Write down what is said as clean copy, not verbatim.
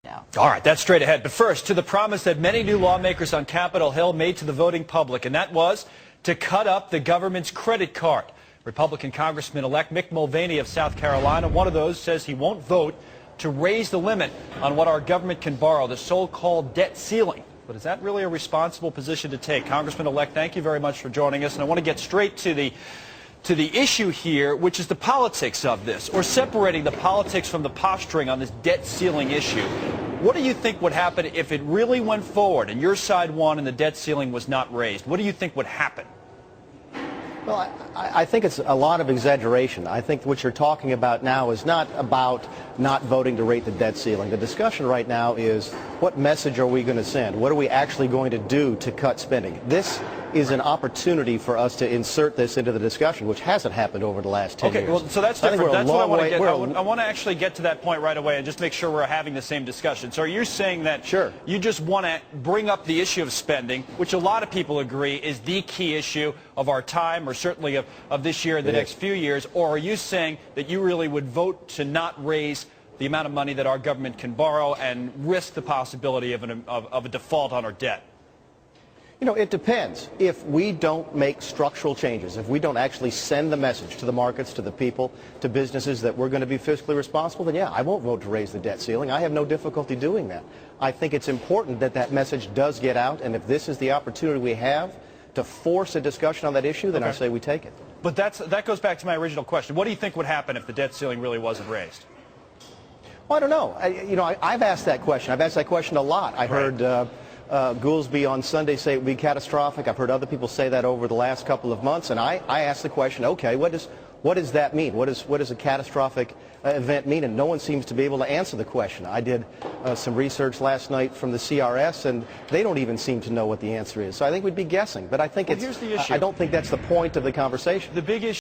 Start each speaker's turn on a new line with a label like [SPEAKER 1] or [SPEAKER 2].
[SPEAKER 1] now.
[SPEAKER 2] All right, that's straight ahead. But first, to the promise that many new lawmakers on Capitol Hill made to the voting public, and that was to cut up the government's credit card. Republican Congressman-elect Mick Mulvaney of South Carolina, one of those, says he won't vote to raise the limit on what our government can borrow, the so-called debt ceiling. But is that really a responsible position to take? Congressman-elect, thank you very much for joining us. And I want to get straight to the issue here, which is the politics of this, or separating the politics from the posturing on this debt ceiling issue. What do you think would happen if it really went forward and your side won and the debt ceiling was not raised? What do you think would happen?
[SPEAKER 3] Well, I think it's a lot of exaggeration. I think what you're talking about now is not about not voting to rate the debt ceiling. The discussion right now is what message are we going to send? What are we actually going to do to cut spending? This is an opportunity for us to insert this into the discussion, which hasn't happened over the last 10 years.
[SPEAKER 2] Okay, well, so that's different. That's what I want to get. I want to actually get to that point right away and just make sure we're having the same discussion. So are you saying that you just want to bring up the issue of spending, which a lot of people agree is the key issue of our time, or certainly of this year and the next few years, or are you saying that you really would vote to not raise the amount of money that our government can borrow and risk the possibility of a default on our debt?
[SPEAKER 3] You know, it depends. If we don't make structural changes, if we don't actually send the message to the markets, to the people, to businesses that we're going to be fiscally responsible, then yeah, I won't vote to raise the debt ceiling. I have no difficulty doing that. I think it's important that that message does get out, and if this is the opportunity we have to force a discussion on that issue, then I say we take it.
[SPEAKER 2] But that goes back to my original question. What do you think would happen if the debt ceiling really wasn't raised?
[SPEAKER 3] Well, I don't know. I've asked that question. I've asked that question a lot. I heard Goolsbee on Sunday say it would be catastrophic. I've heard other people say that over the last couple of months, and I asked the question, okay, what does that mean? What does a catastrophic event mean? And no one seems to be able to answer the question. I did some research last night from the CRS, and they don't even seem to know what the answer is. So I think we'd be guessing. But I think here's the issue. I don't think that's the point of the conversation.
[SPEAKER 2] The big issue